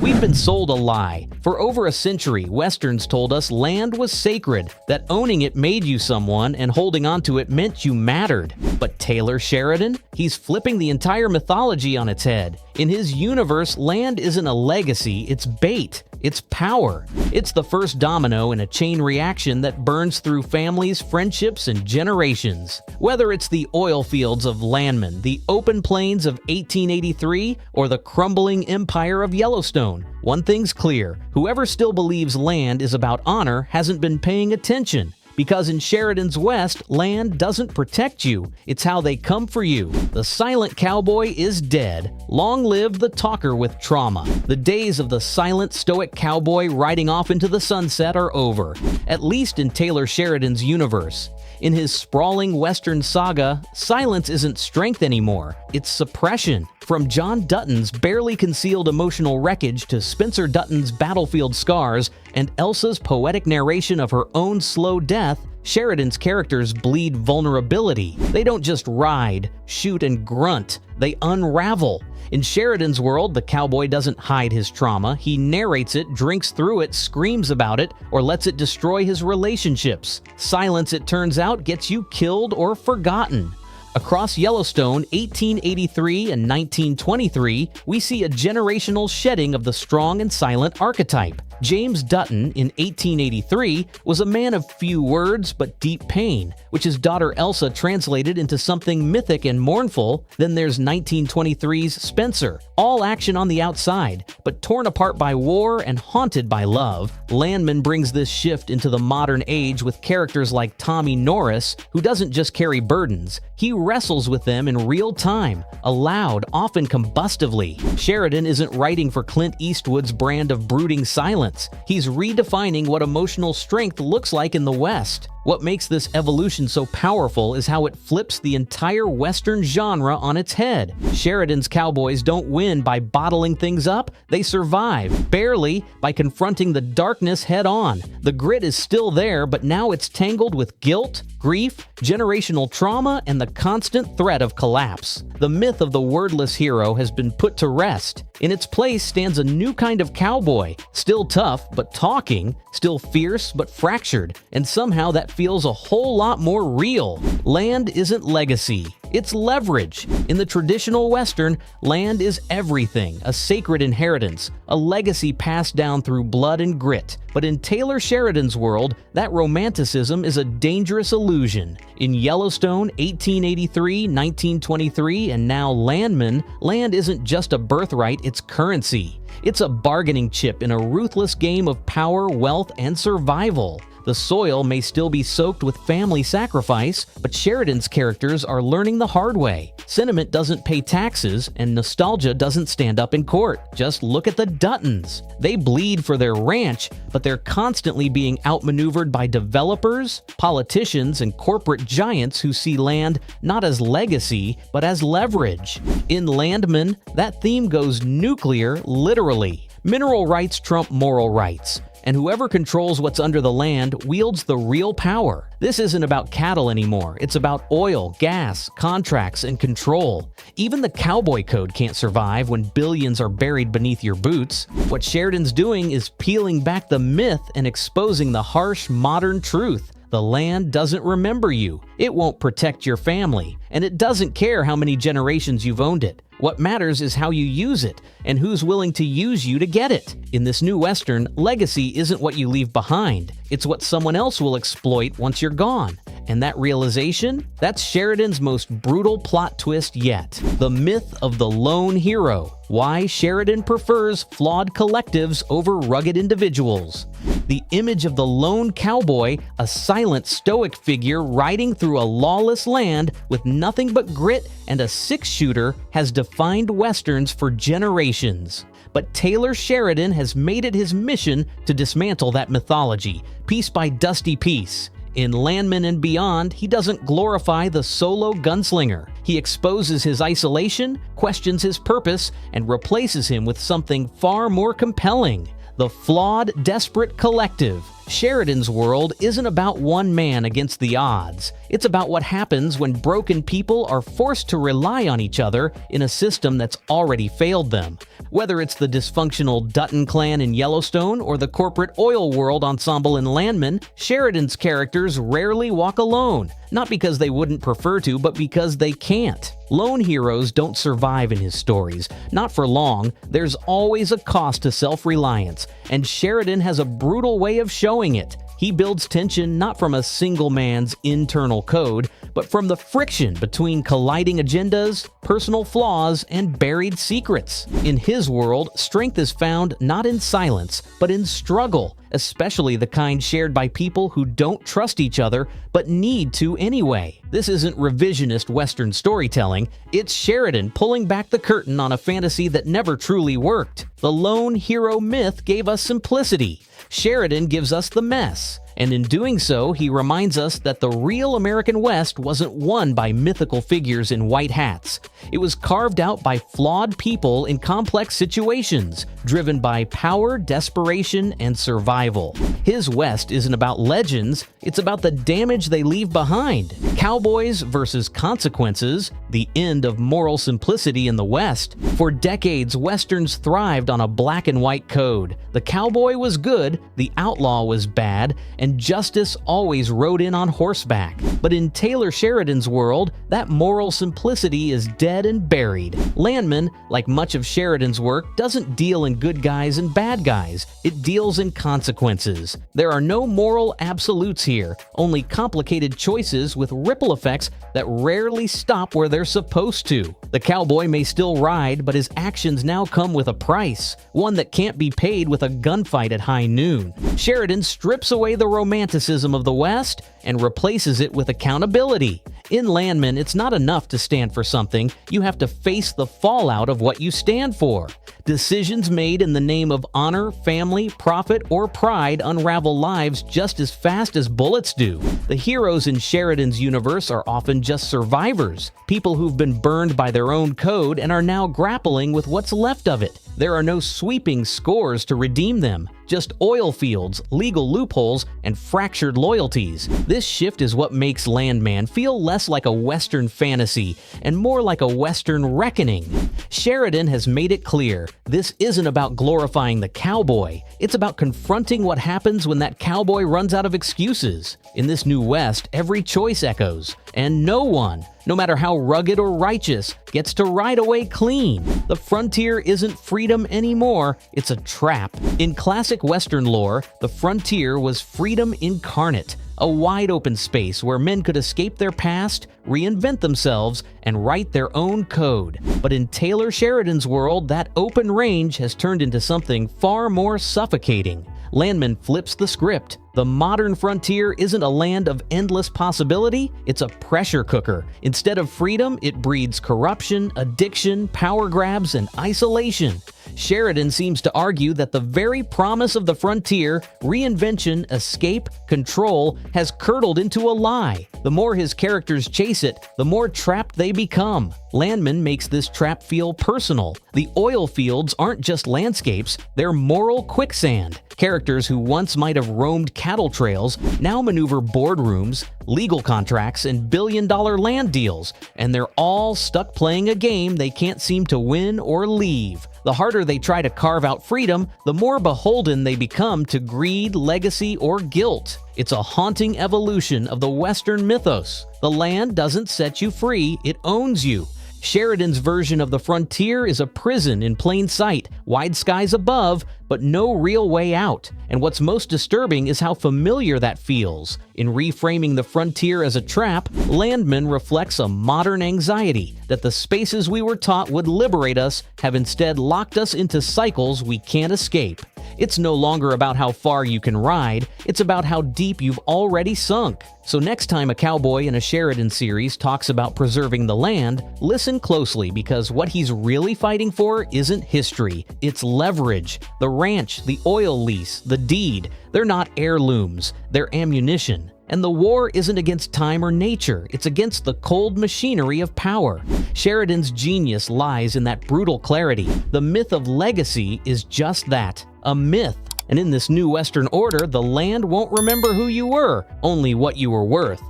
We've been sold a lie. For over a century, Westerns told us land was sacred, that owning it made you someone and holding onto it meant you mattered. But Taylor Sheridan? He's flipping the entire mythology on its head. In his universe, land isn't a legacy, it's bait. It's power. It's the first domino in a chain reaction that burns through families, friendships, and generations. Whether it's the oil fields of Landman, the open plains of 1883, or the crumbling empire of Yellowstone, one thing's clear: whoever still believes land is about honor hasn't been paying attention. Because in Sheridan's West, land doesn't protect you, it's how they come for you. The silent cowboy is dead. Long live the talker with trauma. The days of the silent, stoic cowboy riding off into the sunset are over, at least in Taylor Sheridan's universe. In his sprawling Western saga, silence isn't strength anymore, it's suppression. From John Dutton's barely concealed emotional wreckage to Spencer Dutton's battlefield scars and Elsa's poetic narration of her own slow death, Sheridan's characters bleed vulnerability. They don't just ride, shoot, and grunt, they unravel. In Sheridan's world, the cowboy doesn't hide his trauma, he narrates it, drinks through it, screams about it, or lets it destroy his relationships. Silence, it turns out, gets you killed or forgotten. Across Yellowstone, 1883 and 1923, we see a generational shedding of the strong and silent archetype. James Dutton, in 1883, was a man of few words but deep pain, which his daughter Elsa translated into something mythic and mournful. Then there's 1923's Spencer, all action on the outside, but torn apart by war and haunted by love. Landman brings this shift into the modern age with characters like Tommy Norris, who doesn't just carry burdens, he wrestles with them in real time, aloud, often combustively. Sheridan isn't writing for Clint Eastwood's brand of brooding silence. He's redefining what emotional strength looks like in the West. What makes this evolution so powerful is how it flips the entire Western genre on its head. Sheridan's cowboys don't win by bottling things up, they survive, barely, by confronting the darkness head-on. The grit is still there, but now it's tangled with guilt, grief, generational trauma, and the constant threat of collapse. The myth of the wordless hero has been put to rest. In its place stands a new kind of cowboy, still tough but talking, still fierce but fractured, and somehow that feels a whole lot more real. Land isn't legacy, it's leverage. In the traditional Western, land is everything, a sacred inheritance, a legacy passed down through blood and grit. But in Taylor Sheridan's world, that romanticism is a dangerous illusion. In Yellowstone, 1883, 1923, and now Landman, land isn't just a birthright, it's currency. It's a bargaining chip in a ruthless game of power, wealth, and survival. The soil may still be soaked with family sacrifice, but Sheridan's characters are learning the hard way. Sentiment doesn't pay taxes, and nostalgia doesn't stand up in court. Just look at the Duttons. They bleed for their ranch, but they're constantly being outmaneuvered by developers, politicians, and corporate giants who see land not as legacy, but as leverage. In Landman, that theme goes nuclear, literally. Mineral rights trump moral rights, and whoever controls what's under the land wields the real power. This isn't about cattle anymore, it's about oil, gas, contracts, and control. Even the cowboy code can't survive when billions are buried beneath your boots. What Sheridan's doing is peeling back the myth and exposing the harsh, modern truth. The land doesn't remember you, it won't protect your family, and it doesn't care how many generations you've owned it. What matters is how you use it, and who's willing to use you to get it. In this new Western, legacy isn't what you leave behind, it's what someone else will exploit once you're gone. And that realization? That's Sheridan's most brutal plot twist yet. The myth of the lone hero. Why Sheridan prefers flawed collectives over rugged individuals. The image of the lone cowboy, a silent, stoic figure riding through a lawless land with nothing but grit and a six-shooter, has defined Westerns for generations. But Taylor Sheridan has made it his mission to dismantle that mythology, piece by dusty piece. In Landman and Beyond, he doesn't glorify the solo gunslinger. He exposes his isolation, questions his purpose, and replaces him with something far more compelling: the flawed, desperate collective. Sheridan's world isn't about one man against the odds. It's about what happens when broken people are forced to rely on each other in a system that's already failed them. Whether it's the dysfunctional Dutton clan in Yellowstone or the corporate oil world ensemble in Landman, Sheridan's characters rarely walk alone. Not because they wouldn't prefer to, but because they can't. Lone heroes don't survive in his stories. Not for long. There's always a cost to self-reliance, and Sheridan has a brutal way of showing it. He builds tension not from a single man's internal code, but from the friction between colliding agendas, personal flaws, and buried secrets. In his world, strength is found not in silence, but in struggle, especially the kind shared by people who don't trust each other but need to anyway. This isn't revisionist Western storytelling. It's Sheridan pulling back the curtain on a fantasy that never truly worked. The lone hero myth gave us simplicity. Sheridan gives us the mess. And in doing so, he reminds us that the real American West wasn't won by mythical figures in white hats. It was carved out by flawed people in complex situations, driven by power, desperation, and survival. His West isn't about legends, it's about the damage they leave behind. Cowboys versus consequences, the end of moral simplicity in the West. For decades, Westerns thrived on a black and white code. The cowboy was good, the outlaw was bad, and justice always rode in on horseback. But in Taylor Sheridan's world, that moral simplicity is dead and buried. Landman, like much of Sheridan's work, doesn't deal in good guys and bad guys. It deals in consequences. There are no moral absolutes here, only complicated choices with ripple effects that rarely stop where they're supposed to. The cowboy may still ride, but his actions now come with a price, one that can't be paid with a gunfight at high noon. Sheridan strips away the romanticism of the West and replaces it with accountability. In Landman, it's not enough to stand for something, you have to face the fallout of what you stand for. Decisions made in the name of honor, family, profit, or pride unravel lives just as fast as bullets do. The heroes in Sheridan's universe are often just survivors, people who've been burned by their own code and are now grappling with what's left of it. There are no sweeping scores to redeem them, just oil fields, legal loopholes, and fractured loyalties. This shift is what makes Landman feel less like a Western fantasy and more like a Western reckoning. Sheridan has made it clear, this isn't about glorifying the cowboy. It's about confronting what happens when that cowboy runs out of excuses. In this new West, every choice echoes, and no one, no matter how rugged or righteous, gets to ride away clean. The frontier isn't freedom anymore, it's a trap. In classic Western lore, the frontier was freedom incarnate, a wide-open space where men could escape their past, reinvent themselves, and write their own code. But in Taylor Sheridan's world, that open range has turned into something far more suffocating. Landman flips the script. The modern frontier isn't a land of endless possibility, it's a pressure cooker. Instead of freedom, it breeds corruption, addiction, power grabs, and isolation. Sheridan seems to argue that the very promise of the frontier, reinvention, escape, control, has curdled into a lie. The more his characters chase it, the more trapped they become. Landman makes this trap feel personal. The oil fields aren't just landscapes, they're moral quicksand. Characters who once might have roamed cattle trails now maneuver boardrooms, legal contracts, and billion-dollar land deals, and they're all stuck playing a game they can't seem to win or leave. The harder they try to carve out freedom, the more beholden they become to greed, legacy, or guilt. It's a haunting evolution of the Western mythos. The land doesn't set you free, it owns you. Sheridan's version of the frontier is a prison in plain sight, wide skies above, but no real way out. And what's most disturbing is how familiar that feels. In reframing the frontier as a trap, Landman reflects a modern anxiety that the spaces we were taught would liberate us have instead locked us into cycles we can't escape. It's no longer about how far you can ride, it's about how deep you've already sunk. So next time a cowboy in a Sheridan series talks about preserving the land, listen closely, because what he's really fighting for isn't history, it's leverage. The ranch, the oil lease, the deed, they're not heirlooms, they're ammunition. And the war isn't against time or nature, it's against the cold machinery of power. Sheridan's genius lies in that brutal clarity. The myth of legacy is just that, a myth. And in this new Western order, the land won't remember who you were, only what you were worth.